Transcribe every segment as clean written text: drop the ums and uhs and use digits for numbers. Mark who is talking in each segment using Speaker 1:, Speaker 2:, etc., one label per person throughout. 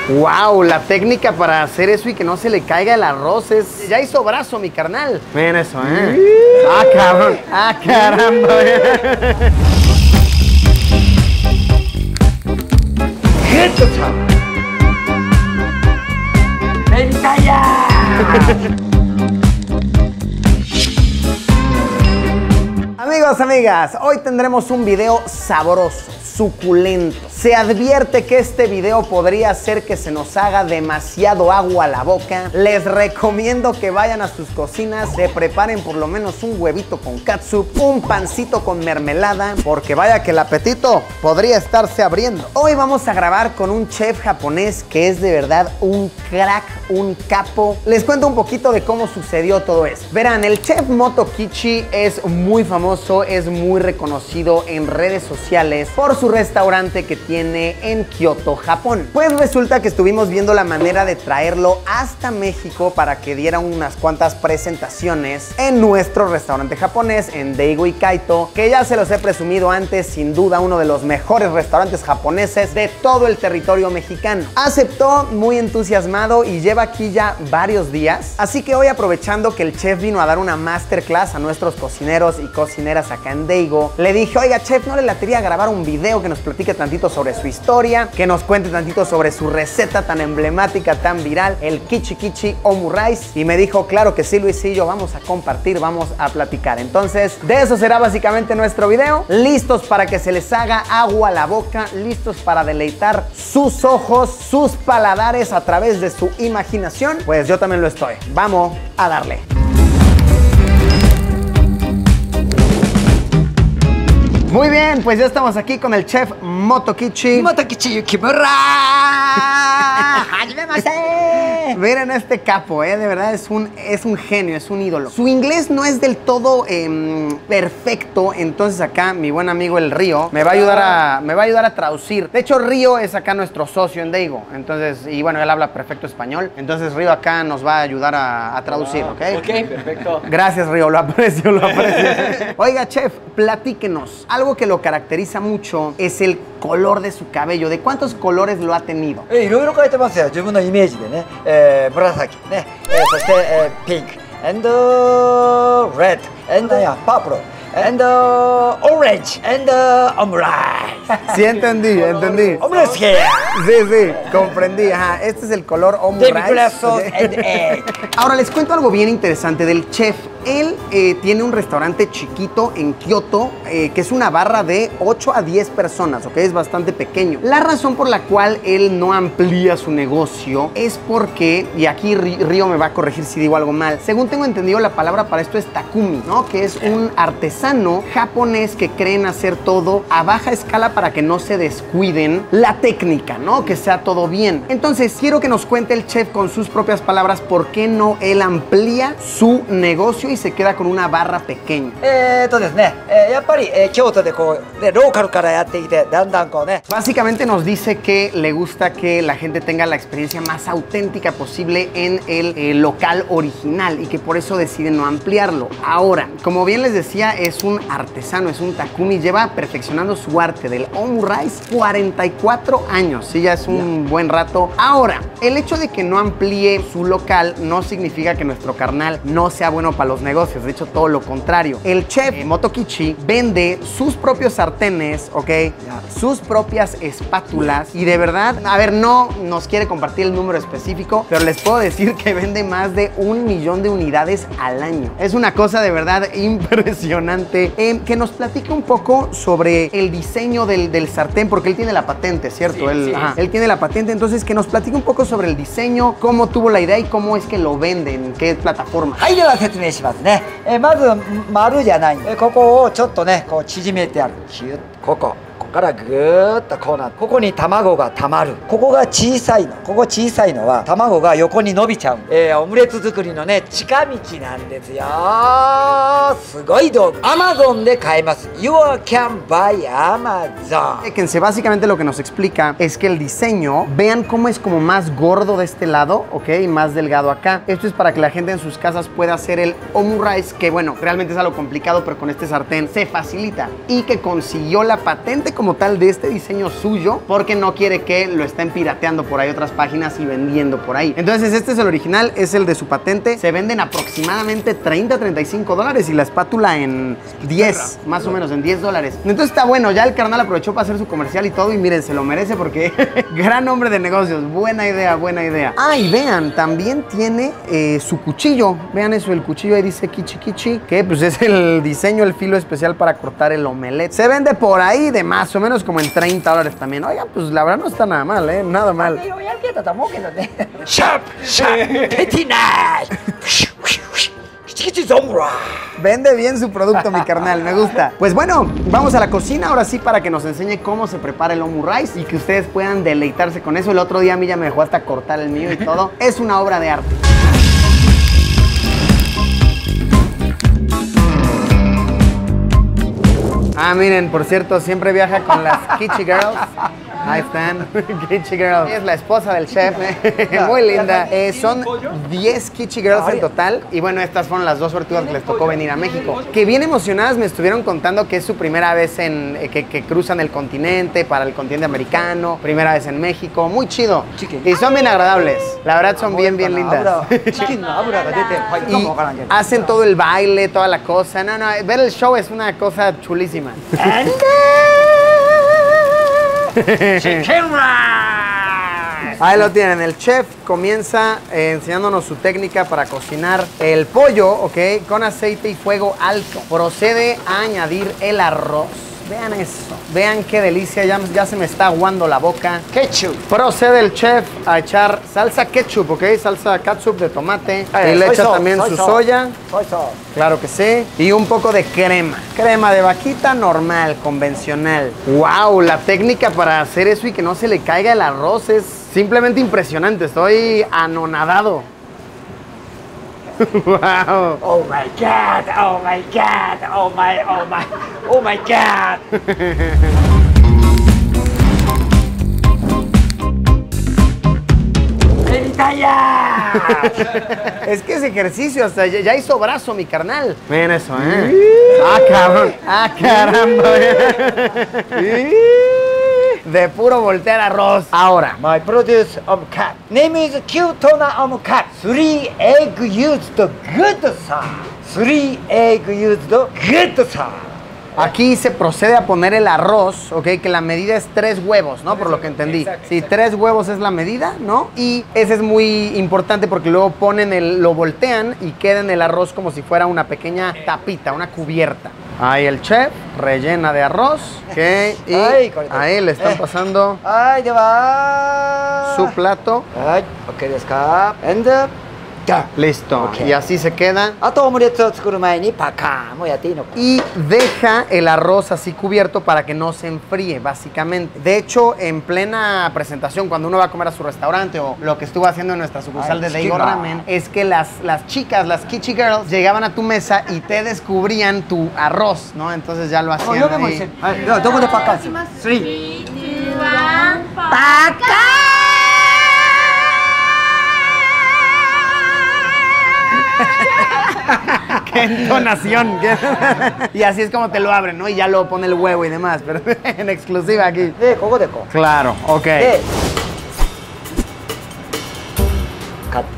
Speaker 1: Wow, la técnica para hacer eso y que no se le caiga el arroz es... Ya hizo brazo, mi carnal. Miren eso, Ah, cabrón. Ah, caramba. Amigos, amigas, hoy tendremos un video sabroso, suculento. Se advierte que este video podría hacer que se nos haga demasiado agua a la boca. Les recomiendo que vayan a sus cocinas, se preparen por lo menos un huevito con catsup, un pancito con mermelada, porque vaya que el apetito podría estarse abriendo. Hoy vamos a grabar con un chef japonés que es de verdad un crack, un capo. Les cuento un poquito de cómo sucedió todo esto. Verán, el chef Motokichi es muy famoso, es muy reconocido en redes sociales por su restaurante que tiene en Kioto, Japón. Pues resulta que estuvimos viendo la manera de traerlo hasta México para que diera unas cuantas presentaciones en nuestro restaurante japonés, en Daigo y Kaito, que ya se los he presumido antes, sin duda uno de los mejores restaurantes japoneses de todo el territorio mexicano. Aceptó muy entusiasmado y lleva aquí ya varios días, así que hoy, aprovechando que el chef vino a dar una masterclass a nuestros cocineros y cocineras acá en Daigo, le dije: oiga chef, ¿no le latería grabar un video que nos platique tantito sobre su historia, que nos cuente tantito sobre su receta tan emblemática, tan viral, el Kichi Kichi Omu Rice? Y me dijo: claro que sí, Luisillo, vamos a compartir, vamos a platicar. Entonces, de eso será básicamente nuestro video. Listos para que se les haga agua a la boca, listos para deleitar sus ojos, sus paladares a través de su imaginación. Pues yo también lo estoy. Vamos a darle. Muy bien, pues ya estamos aquí con el chef Motokichi.
Speaker 2: Motokichi Yukimura. ¡Hajimemashite!
Speaker 1: Miren este capo, de verdad es un genio, es un ídolo. Su inglés no es del todo perfecto, entonces acá mi buen amigo el Río me va a ayudar a traducir. De hecho, Río es acá nuestro socio en Daigo, entonces, y bueno, él habla perfecto español, entonces Río acá nos va a ayudar a traducir, ¿ok?
Speaker 2: Ok, perfecto.
Speaker 1: Gracias, Río, lo aprecio, lo aprecio. Oiga, chef, platíquenos. Algo que lo caracteriza mucho es el color de su cabello. ¿De cuántos colores lo ha tenido?
Speaker 2: いろいろ変えてますよ。自分のイメージでね。紫ね。そしてピンク and red and purple and orange and orange.
Speaker 1: Sí, entendí.
Speaker 2: Orange hair.
Speaker 1: Sí, comprendí. Ajá, este es el color Omu Rice. Ahora les cuento algo bien interesante del chef. Él tiene un restaurante chiquito en Kioto, que es una barra de 8 a 10 personas, ¿ok? Es bastante pequeño. La razón por la cual él no amplía su negocio es porque, y aquí Río me va a corregir si digo algo mal, según tengo entendido la palabra para esto es takumi, ¿no? Que es un artesano japonés que creen hacer todo a baja escala para que no se descuiden la técnica, ¿no? Que sea todo bien. Entonces, quiero que nos cuente el chef con sus propias palabras por qué no él amplía su negocio y se queda con una barra pequeña.
Speaker 2: ですね。やっぱり京都でこうねローカルからやってきてだんだんこうね。
Speaker 1: Básicamente nos dice que le gusta que la gente tenga la experiencia más auténtica posible en el local original y que por eso deciden no ampliarlo. Ahora, como bien les decía, es un artesano, es un takumi, lleva perfeccionando su arte del Omu Rice 44 años, sí, ya es un buen rato. Ahora, el hecho de que no amplíe su local no significa que nuestro carnal no sea bueno para los negocios, de hecho todo lo contrario. El chef Motokichi vende sus propios sartenes, ¿ok? Sus propias espátulas y de verdad, a ver, no nos quiere compartir el número específico, pero les puedo decir que vende más de 1 millón de unidades al año. Es una cosa de verdad impresionante. Que nos platique un poco sobre el diseño del sartén, porque él tiene la patente, ¿cierto?
Speaker 2: Sí,
Speaker 1: Él tiene la patente, entonces que nos platique un poco sobre el diseño, cómo tuvo la idea y cómo es que lo venden, en qué plataforma.
Speaker 2: はい、では説明しますね。まず丸じゃない。ここをちょっとねこう縮めてある。シュッここからぐーっとこうなる。ここに卵がたまる。ここが小さいの。ここ小さいのは卵が横に伸びちゃう。オムレツ作りのね近道なんですよ。すごい道具。Amazon で買えます。You can buy Amazon.
Speaker 1: Fíjense, básicamente lo que nos explica es que el diseño, vean cómo es como más gordo de este lado, ¿ok? Y más delgado acá. Esto es para que la gente en sus casas pueda hacer el Omu Rice, que bueno, realmente es algo complicado, pero con este sartén se facilita. Y que consiguió la la patente como tal de este diseño suyo porque no quiere que lo estén pirateando por ahí otras páginas y vendiendo por ahí. Entonces este es el original, es el de su patente. Se venden aproximadamente 30, 35 dólares y la espátula en 10, más o menos en 10 dólares. Entonces está bueno, ya el carnal aprovechó para hacer su comercial y todo y miren, se lo merece porque gran hombre de negocios, buena idea, buena idea. Ah, y vean, también tiene su cuchillo, vean eso, el cuchillo ahí dice Kichi Kichi, que pues es el diseño, el filo especial para cortar el omelette. Se vende por ahí de más o menos como en 30 dólares también. Oigan, pues la verdad no está nada mal, nada mal. Vende bien su producto, mi carnal, me gusta. Pues bueno, vamos a la cocina ahora sí para que nos enseñe cómo se prepara el omu rice y que ustedes puedan deleitarse con eso. El otro día a mí ya me dejó hasta cortar el mío y todo. Es una obra de arte. Ah, miren, por cierto, siempre viaja con las Kichi Girls. Ahí están, Kichi Girls. Es la esposa del chef, muy linda. Son 10 Kichi Girls en total. Y bueno, estas fueron las dos suertudas que les tocó venir a México. Que bien emocionadas me estuvieron contando que es su primera vez que cruzan el continente, para el continente americano. Primera vez en México, muy chido. Y son bien agradables. La verdad son bien lindas. Y hacen todo el baile, toda la cosa. No, ver el show es una cosa chulísima. Ahí lo tienen, el chef comienza enseñándonos su técnica para cocinar el pollo, ¿ok? Con aceite y fuego alto. Procede a añadir el arroz. Vean eso, vean qué delicia, ya se me está aguando la boca. Ketchup. Procede el chef a echar salsa ketchup, ¿ok? Salsa ketchup de tomate. Y le echa también su soya. Claro que sí. Y un poco de crema. Crema de vaquita normal, convencional. ¡Wow! La técnica para hacer eso y que no se le caiga el arroz es simplemente impresionante. Estoy anonadado. Wow.
Speaker 2: Oh my God, oh my God, oh my God.
Speaker 1: Es que ese ejercicio hasta ya hizo brazo, mi carnal. Miren eso, Ah, cabrón. Ah, caramba. De puro voltear arroz. Ahora.
Speaker 2: My produce cat. Name is Kyutona cat. 3 egg used good sauce. 3 egg used good sauce.
Speaker 1: Aquí se procede a poner el arroz, ¿ok? Que la medida es 3 huevos, ¿no? Por lo que entendí. Sí, 3 huevos es la medida, ¿no? Y ese es muy importante porque luego lo voltean y queda en el arroz como si fuera una pequeña tapita, una cubierta. Ahí el chef rellena de arroz, ¿ok? Y ahí le están pasando su plato. Listo. Okay. Y así se queda. Y deja el arroz así cubierto para que no se enfríe, básicamente. De hecho, en plena presentación, cuando uno va a comer a su restaurante o lo que estuvo haciendo en nuestra sucursal de Daigo Ramen, es que las chicas, las Kichi Girls, llegaban a tu mesa y te descubrían tu arroz, ¿no? Entonces ya lo hacían ahí. ¡Qué entonación! Y así es como te lo abren, ¿no? Y ya luego pone el huevo y demás, pero en exclusiva aquí. Claro, ok.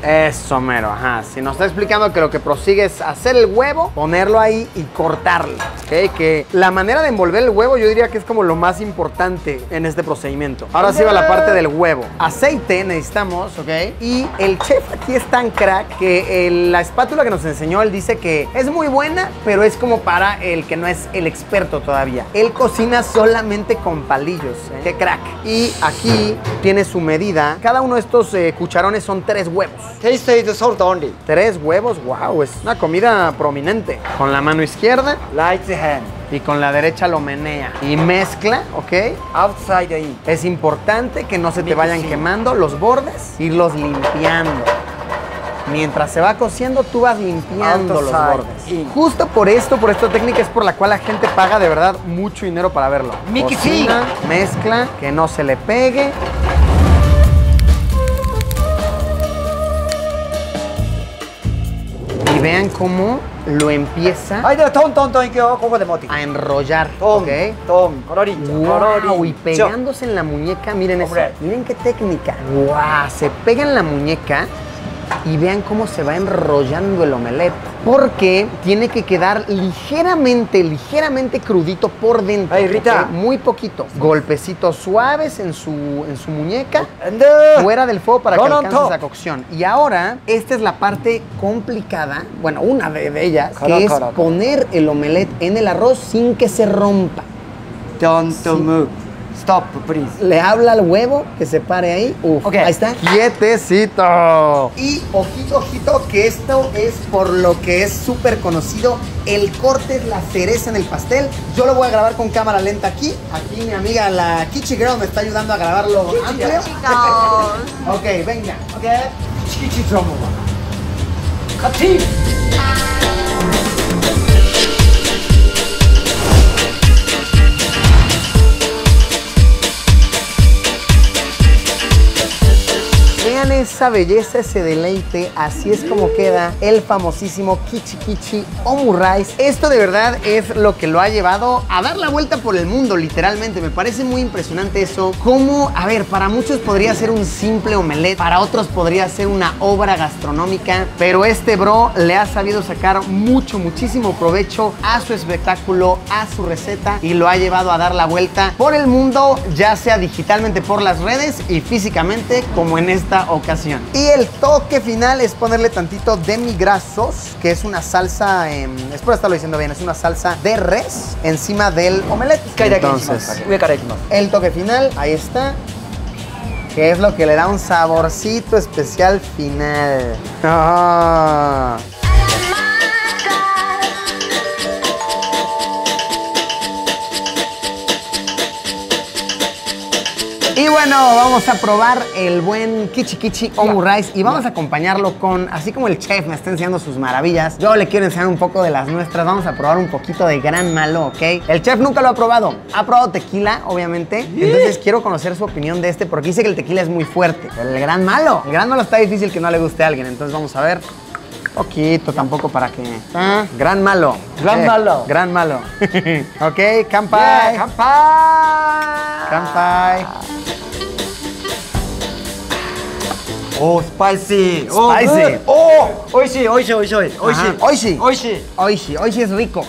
Speaker 1: Eso mero, ajá. Si nos está explicando que lo que prosigue es hacer el huevo, ponerlo ahí y cortarlo, ¿ok? Que la manera de envolver el huevo yo diría que es como lo más importante en este procedimiento. Ahora sí va la parte del huevo. Aceite necesitamos, ¿ok? Y el chef aquí es tan crack que la espátula que nos enseñó, él dice que es muy buena, pero es como para el que no es el experto todavía. Él cocina solamente con palillos, ¿eh? ¡Qué crack! Y aquí tiene su medida. Cada uno de estos cucharones son 3 huevos.
Speaker 2: Taste is salt only.
Speaker 1: 3 huevos, wow, es una comida prominente. Con la mano izquierda.
Speaker 2: Right hand.
Speaker 1: Y con la derecha lo menea. Y mezcla, ¿ok?
Speaker 2: Outside in.
Speaker 1: Es importante que no se te vayan quemando los bordes. Irlos limpiando. Mientras se va cociendo, tú vas limpiando los bordes. Justo por esta técnica es por la cual la gente paga de verdad mucho dinero para verlo. Cocina, mezcla, que no se le pegue. Y vean cómo lo empieza
Speaker 2: はい、ではトントントンいくよ。ここで持っていく。
Speaker 1: a enrollar,
Speaker 2: トン、
Speaker 1: ¿ok?
Speaker 2: トン、コロリンチョ、コロリンチョ。
Speaker 1: Wow, y pegándose en la muñeca, miren eso,
Speaker 2: Hombre.
Speaker 1: miren qué técnica. Wow, se pega en la muñeca y vean cómo se va enrollando el omelette. Porque tiene que quedar ligeramente crudito por dentro.
Speaker 2: Ay, Rita.
Speaker 1: ¿Ok? Muy poquito. Golpecitos suaves en su muñeca.
Speaker 2: And
Speaker 1: Fuera del fuego para que
Speaker 2: Go on
Speaker 1: alcance
Speaker 2: top.
Speaker 1: esa cocción. Y ahora, esta es la parte complicada, bueno, una de ellas,
Speaker 2: Cara,
Speaker 1: que es
Speaker 2: cara.
Speaker 1: poner el omelette en el arroz sin que se rompa.
Speaker 2: don't move. Stop, please.
Speaker 1: Le habla al huevo que se pare ahí. Uf,
Speaker 2: Ok.
Speaker 1: ahí está. Quietecito. Y ojito, ojito, que esto es por lo que es súper conocido. El corte es la cereza en el pastel. Yo lo voy a grabar con cámara lenta aquí. Aquí mi amiga, la Kichi Girl, me está ayudando a grabarlo amplio. Ok, venga.
Speaker 2: Ok. チキチトロモバ。カッティン。
Speaker 1: Vean esa belleza, ese deleite, así es como queda el famosísimo Kichi Kichi Omurice. Esto de verdad es lo que lo ha llevado a dar la vuelta por el mundo, literalmente. Me parece muy impresionante eso. Como, a ver, para muchos podría ser un simple omelette, para otros podría ser una obra gastronómica, pero este bro le ha sabido sacar muchísimo provecho a su espectáculo, a su receta, y lo ha llevado a dar la vuelta por el mundo, ya sea digitalmente por las redes y físicamente como en esta ocasión. Y el toque final es ponerle tantito demi-gras sauce, que es una salsa, espero estarlo diciendo bien, es una salsa de res encima del omelette. Entonces, el toque final, ahí está, que es lo que le da un saborcito especial final. Ah. Y bueno, vamos a probar el buen Kichi Kichi Omurice y vamos a acompañarlo con, así como el chef me está enseñando sus maravillas, yo le quiero enseñar un poco de las nuestras. Vamos a probar un poquito de Gran Malo, ¿ok? El chef nunca lo ha probado tequila, obviamente, entonces quiero conocer su opinión de este porque dice que el tequila es muy fuerte. Pero el Gran Malo está difícil que no le guste a alguien, entonces vamos a ver. Poquito, tampoco para que... Gran Malo.
Speaker 2: Gran Malo.
Speaker 1: Gran Malo. Ok, kanpai.
Speaker 2: Yeah, kanpai.
Speaker 1: Kanpai.
Speaker 2: Oh, spicy.
Speaker 1: Spicy.
Speaker 2: Oh, oishii, oishii, oishii, oishii.
Speaker 1: Oishi.
Speaker 2: Oishii.
Speaker 1: Oishi. Oishi es rico.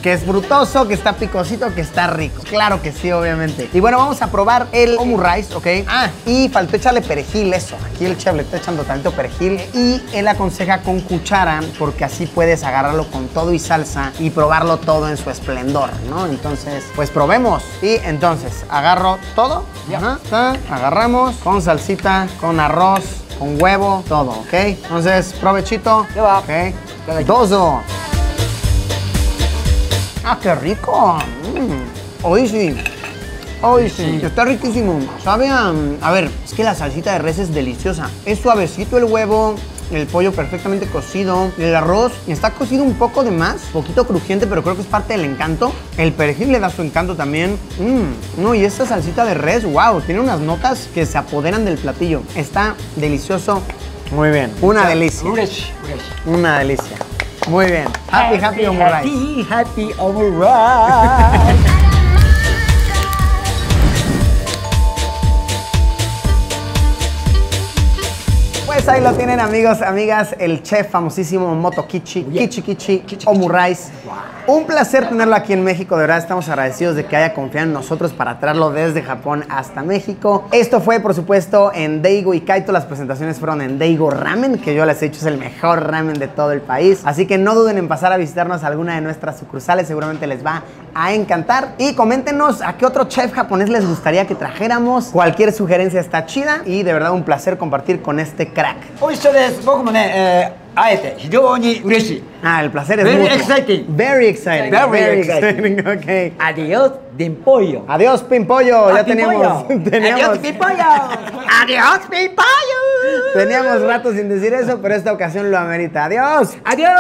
Speaker 1: Que es frutoso, que está picosito, que está rico. Claro que sí, obviamente. Y bueno, vamos a probar el omurice, ¿ok? Ah, y faltó echarle perejil, eso. Aquí el chef le está echando tanto perejil. Y él aconseja con cuchara, porque así puedes agarrarlo con todo y salsa y probarlo todo en su esplendor, ¿no? Entonces, pues probemos. Y entonces, agarro todo. Ajá, agarramos con salsita, con arroz, con huevo, todo, ¿ok? Entonces, provechito.
Speaker 2: Ya va.
Speaker 1: Ok. Dozo. ¡Ah, qué rico! Oishi. Oishi. Está riquísimo. Sabe a ver, es que la salsita de res es deliciosa. Es suavecito el huevo, el pollo perfectamente cocido, el arroz está cocido un poco de más, poquito crujiente, pero creo que es parte del encanto. El perejil le da su encanto también. No, y esta salsita de res, wow, tiene unas notas que se apoderan del platillo. Está delicioso. Muy bien. Una delicia. Una delicia. Muy bien. Happy Omurice.
Speaker 2: Happy Omurice.
Speaker 1: Pues ahí lo tienen, amigos, amigas, el chef famosísimo Moto Kichi, Kichi Kichi Omurice. Un placer tenerlo aquí en México, de verdad estamos agradecidos de que haya confiado en nosotros para traerlo desde Japón hasta México. Esto fue, por supuesto, en Daigo y Kaito. Las presentaciones fueron en Daigo Ramen, que yo les he dicho es el mejor ramen de todo el país. Así que no duden en pasar a visitarnos a alguna de nuestras sucursales, seguramente les va a encantar. Y coméntenos a qué otro chef japonés les gustaría que trajéramos. Cualquier sugerencia está chida y de verdad un placer compartir con este crack. El placer es
Speaker 2: Very
Speaker 1: mutuo.
Speaker 2: exciting.
Speaker 1: Very exciting.
Speaker 2: Very
Speaker 1: exciting. Ok.
Speaker 2: Adiós, Pimpollo.
Speaker 1: Adiós, Pimpollo. Ya
Speaker 2: teníamos.
Speaker 1: teníamos
Speaker 2: Adiós, Pimpollo. Adiós, Pimpollo.
Speaker 1: Teníamos rato sin decir eso, pero esta ocasión lo amerita. Adiós.
Speaker 2: Adiós.